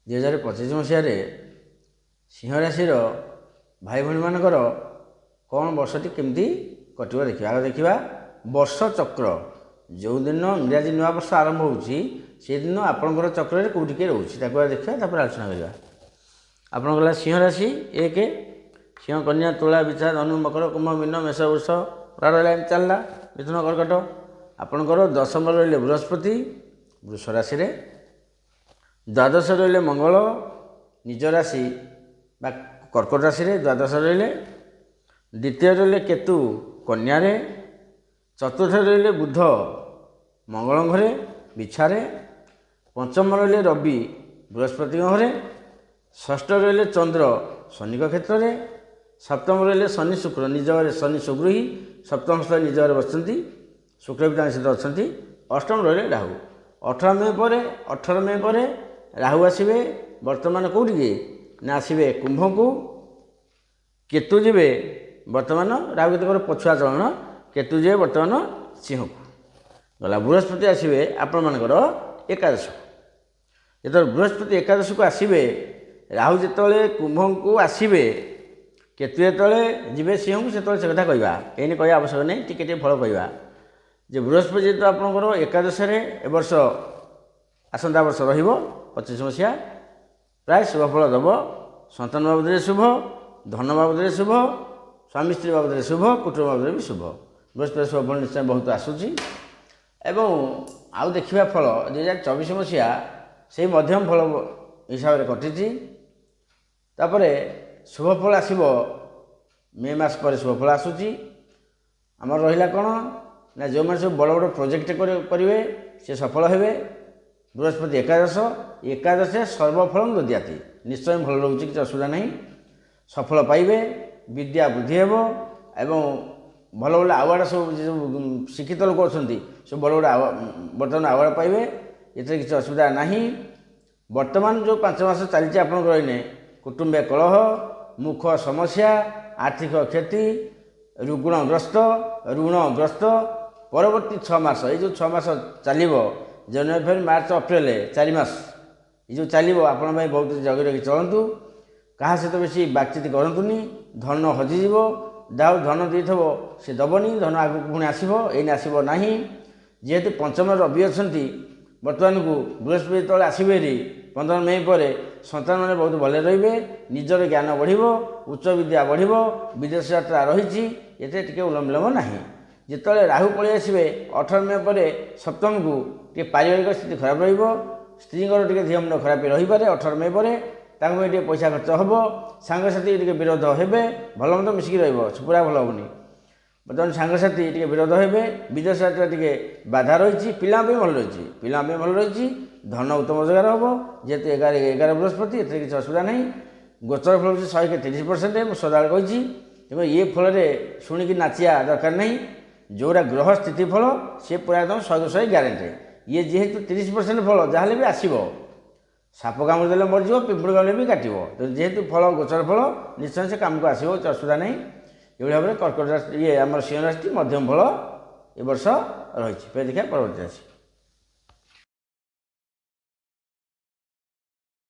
2025 ମସିହାରେ ସିଂହ ରାଶିର ଭାଇ ଭଉଣୀମାନଙ୍କର କ'ଣ ବର୍ଷଟି କେମିତି କଟିବ ଦେଖିବା। ଆଗ ଦେଖିବା ବର୍ଷ ଚକ୍ର। ଯେଉଁଦିନ ଇଂରାଜୀ ନୂଆବର୍ଷ ଆରମ୍ଭ ହେଉଛି ସେଦିନ ଆପଣଙ୍କର ଚକ୍ରରେ କେଉଁଠି କିଏ ରହୁଛି ତାକୁ ଦେଖିବା, ତାପରେ ଆଲୋଚନା କରିବା। ଆପଣଙ୍କର ହେଲା ସିଂହ ରାଶି 1, ସିଂହ, କନ୍ୟା, ତୁଳା, ବିଛା, ଧନୁ, ମକର, କୁମ୍ଭ, ମୀନ, ମେଷ, ବୃଷ ରହିଲା ଏମିତି ଚାଲିଲା। ମିଥୁନ, କର୍କଟ। ଆପଣଙ୍କର ଦଶମରେ ରହିଲେ ବୃହସ୍ପତି ବୃଷ ରାଶିରେ, ଦ୍ୱାଦଶ ରହିଲେ ମଙ୍ଗଳ ନିଜ ରାଶି ବା କର୍କଟ ରାଶିରେ ଦ୍ୱାଦଶ ରହିଲେ, ଦ୍ୱିତୀୟ ରହିଲେ କେତୁ କନ୍ୟାରେ, ଚତୁର୍ଥ ରହିଲେ ବୁଧ ମଙ୍ଗଳ ଘରେ ବିଛାରେ, ପଞ୍ଚମ ରହିଲେ ରବି ବୃହସ୍ପତିଙ୍କ ଘରେ, ଷଷ୍ଠ ରହିଲେ ଚନ୍ଦ୍ର ଶନିଙ୍କ କ୍ଷେତ୍ରରେ, ସପ୍ତମ ରହିଲେ ଶନି ଶୁକ୍ର ନିଜ ଘରେ, ଶନି ସୁଗୃହୀ ସପ୍ତମ ସ୍ଥାନ ନିଜ ଘରେ ବସିଛନ୍ତି, ଶୁକ୍ର ବି ତାଙ୍କ ସହିତ ଅଛନ୍ତି। ଅଷ୍ଟମ ରହିଲେ ରାହୁ। 18 ମେ ପରେ ରାହୁ ଆସିବେ ବର୍ତ୍ତମାନ କେଉଁଠିକି ନା ଆସିବେ କୁମ୍ଭକୁ, କେତୁ ଯିବେ ବର୍ତ୍ତମାନ ରାହୁ କେତୁଙ୍କର ପଛୁଆ ଚଳନ, କେତୁ ଯିବେ ବର୍ତ୍ତମାନ ସିଂହକୁ। ଗଲା ବୃହସ୍ପତି ଆସିବେ ଆପଣମାନଙ୍କର ଏକାଦଶକୁ। ଯେତେବେଳେ ବୃହସ୍ପତି ଏକାଦଶକୁ ଆସିବେ, ରାହୁ ଯେତେବେଳେ କୁମ୍ଭକୁ ଆସିବେ, କେତୁ ଯେତେବେଳେ ଯିବେ ସିଂହକୁ, ସେତେବେଳେ ସେ କଥା କହିବା, ଏଇନେ କହିବା ଆବଶ୍ୟକ ନାହିଁ, ଟିକେ ଟିକେ ଫଳ କହିବା ଯେ ବୃହସ୍ପତି ଯେହେତୁ ଆପଣଙ୍କର ଏକାଦଶରେ ଏ ବର୍ଷ ଆସନ୍ତା ବର୍ଷ ରହିବ 25 ମସିହା, ପ୍ରାୟ ଶୁଭ ଫଳ ଦେବ। ସନ୍ତାନ ବାବଦରେ ଶୁଭ, ଧନ ବାବଦରେ ଶୁଭ, ସ୍ୱାମୀ ସ୍ତ୍ରୀ ବାବଦରେ ଶୁଭ, କୁଟୁମ୍ବ ବାବଦରେ ବି ଶୁଭ। ବୃହସ୍ପତି ଶୁଭ ଫଳ ନିଶ୍ଚୟ ବହୁତ ଆସୁଛି। ଏବଂ ଆଉ ଦେଖିବା ଫଳ 2024 ମସିହା ସେଇ ମଧ୍ୟମ ଫଳ ହିସାବରେ କଟିଛି। ତାପରେ ଶୁଭ ଫଳ ଆସିବ ମେ ମାସ ପରେ, ଶୁଭ ଫଳ ଆସୁଛି। ଆମର ରହିଲା କ'ଣ ନା ଯେଉଁମାନେ ସବୁ ବଡ଼ ବଡ଼ ପ୍ରୋଜେକ୍ଟ କରିବେ ସେ ସଫଳ ହେବେ। ବୃହସ୍ପତି ଏକାଦଶରେ ସର୍ବଫଳଂ ଦଦ୍ୟାତି, ନିଶ୍ଚୟ ଭଲ ରହୁଛି, କିଛି ଅସୁବିଧା ନାହିଁ। ସଫଳ ପାଇବେ, ବିଦ୍ୟା ବୃଦ୍ଧି ହେବ ଏବଂ ଭଲ ଭଲ ଆୱାର୍ଡ଼ ସବୁ ଶିକ୍ଷିତ ଲୋକ ଅଛନ୍ତି ସବୁ ବଡ଼ ବଡ଼ ବର୍ତ୍ତମାନ ଆୱାର୍ଡ଼ ପାଇବେ, ଏଥିରେ କିଛି ଅସୁବିଧା ନାହିଁ। ବର୍ତ୍ତମାନ ଯେଉଁ 5 ମାସ ଚାଲିଛି ଆପଣଙ୍କର ଏଇନେ କୁଟୁମ୍ବ କଳହ, ମୁଖ ସମସ୍ୟା, ଆର୍ଥିକ କ୍ଷତି, ଋଣଗ୍ରସ୍ତ। ପରବର୍ତ୍ତୀ 6 ମାସ, ଏଇ ଯେଉଁ 6 ମାସ ଚାଲିବ ଜାନୁଆରୀ, ଫେବୃଆରୀ, ମାର୍ଚ୍ଚ, ଅପ୍ରିଲ 4 ମାସ ଏ ଯେଉଁ ଚାଲିବ ଆପଣଙ୍କ ପାଇଁ ବହୁତ ଜଗି ରଖି ଚଳନ୍ତୁ। କାହା ସହିତ ବେଶୀ ବାତଚିତ କରନ୍ତୁନି, ଧନ ହଜିଯିବ। ଯାହା ଧନ ଦେଇଥିବ ସେ ଦେବନି, ଧନ ଆଗକୁ ପୁଣି ଆସିବ, ଏଇନେ ଆସିବ ନାହିଁ। ଯେହେତୁ ପଞ୍ଚମରେ ରବି ଅଛନ୍ତି ବର୍ତ୍ତମାନକୁ, ବୃହସ୍ପତି ଯେତେବେଳେ ଆସିବେ ହେରି 15 ମେ ପରେ, ସନ୍ତାନମାନେ ବହୁତ ଭଲରେ ରହିବେ, ନିଜର ଜ୍ଞାନ ବଢ଼ିବ, ଉଚ୍ଚ ବିଦ୍ୟା ବଢ଼ିବ, ବିଦେଶ ଯାତ୍ରା ରହିଛି, ଏଥିରେ ଟିକେ ଉଲମ୍ବିଳମ୍ବ ନାହିଁ। ଯେତେବେଳେ ରାହୁ ପଳେଇ ଆସିବେ 18 ମେ ପରେ ସପ୍ତମକୁ, ଟିକେ ପାରିବାରିକ ସ୍ଥିତି ଖରାପ ରହିବ, ସ୍ତ୍ରୀଙ୍କର ଟିକେ ଦେହ ମୁଣ୍ଡ ଖରାପ ରହିପାରେ 18 ମେ ପରେ, ତାଙ୍କ ପାଇଁ ଟିକେ ପଇସା ଖର୍ଚ୍ଚ ହେବ, ସାଙ୍ଗସାଥି ଟିକେ ବିରୋଧ ହେବେ, ଭଲ ମନ୍ଦ ମିଶିକି ରହିବ, ପୁରା ଭଲ ହେବନି। ବର୍ତ୍ତମାନ ସାଙ୍ଗସାଥି ଟିକେ ବିରୋଧ ହେବେ, ବିଦେଶ ଯାତ୍ରା ଟିକେ ବାଧା ରହିଛି, ପିଲାଙ୍କ ପାଇଁ ଭଲ ରହିଛି, ଧନ ଉତ୍ତମ ରୋଜଗାର ହେବ। ଯେହେତୁ 11 ବୃହସ୍ପତି, ଏଥିରେ କିଛି ଅସୁବିଧା ନାହିଁ। ଗୋଚର ଫଳ ହେଉଛି 130%, ମୁଁ ସଦାବେଳେ କହିଛି। ତେଣୁ ଏ ଫଳରେ ଶୁଣିକି ନାଚିବା ଦରକାର ନାହିଁ। ଯେଉଁଟା ଗ୍ରହ ସ୍ଥିତି ଫଳ ସେ ପୁରା ଏକଦମ 100% ଗ୍ୟାରେଣ୍ଟି। ଇଏ ଯେହେତୁ 30% ଫଳ ଯାହାହେଲେ ବି ଆସିବ, ସାପ କାମୁଡ଼ି ଦେଲେ ମରିଯିବ, ପିମ୍ପୁଡ଼ି କାମୁଡ଼ିଲେ ବି କାଟିବ। ଯେହେତୁ ଫଳ ଗୋଚର ଫଳ ନିଶ୍ଚୟ ସେ କାମକୁ ଆସିବ, କିଛି ଅସୁବିଧା ନାହିଁ। ଏଭଳି ଭାବରେ କର୍କଟ ରାଶି ଆମର ସିଂହ ରାଶି ମଧ୍ୟମ ଫଳ ଏ ବର୍ଷ ରହିଛି। ଫେର ଦେଖିବା ପରବର୍ତ୍ତୀ ରାଶି।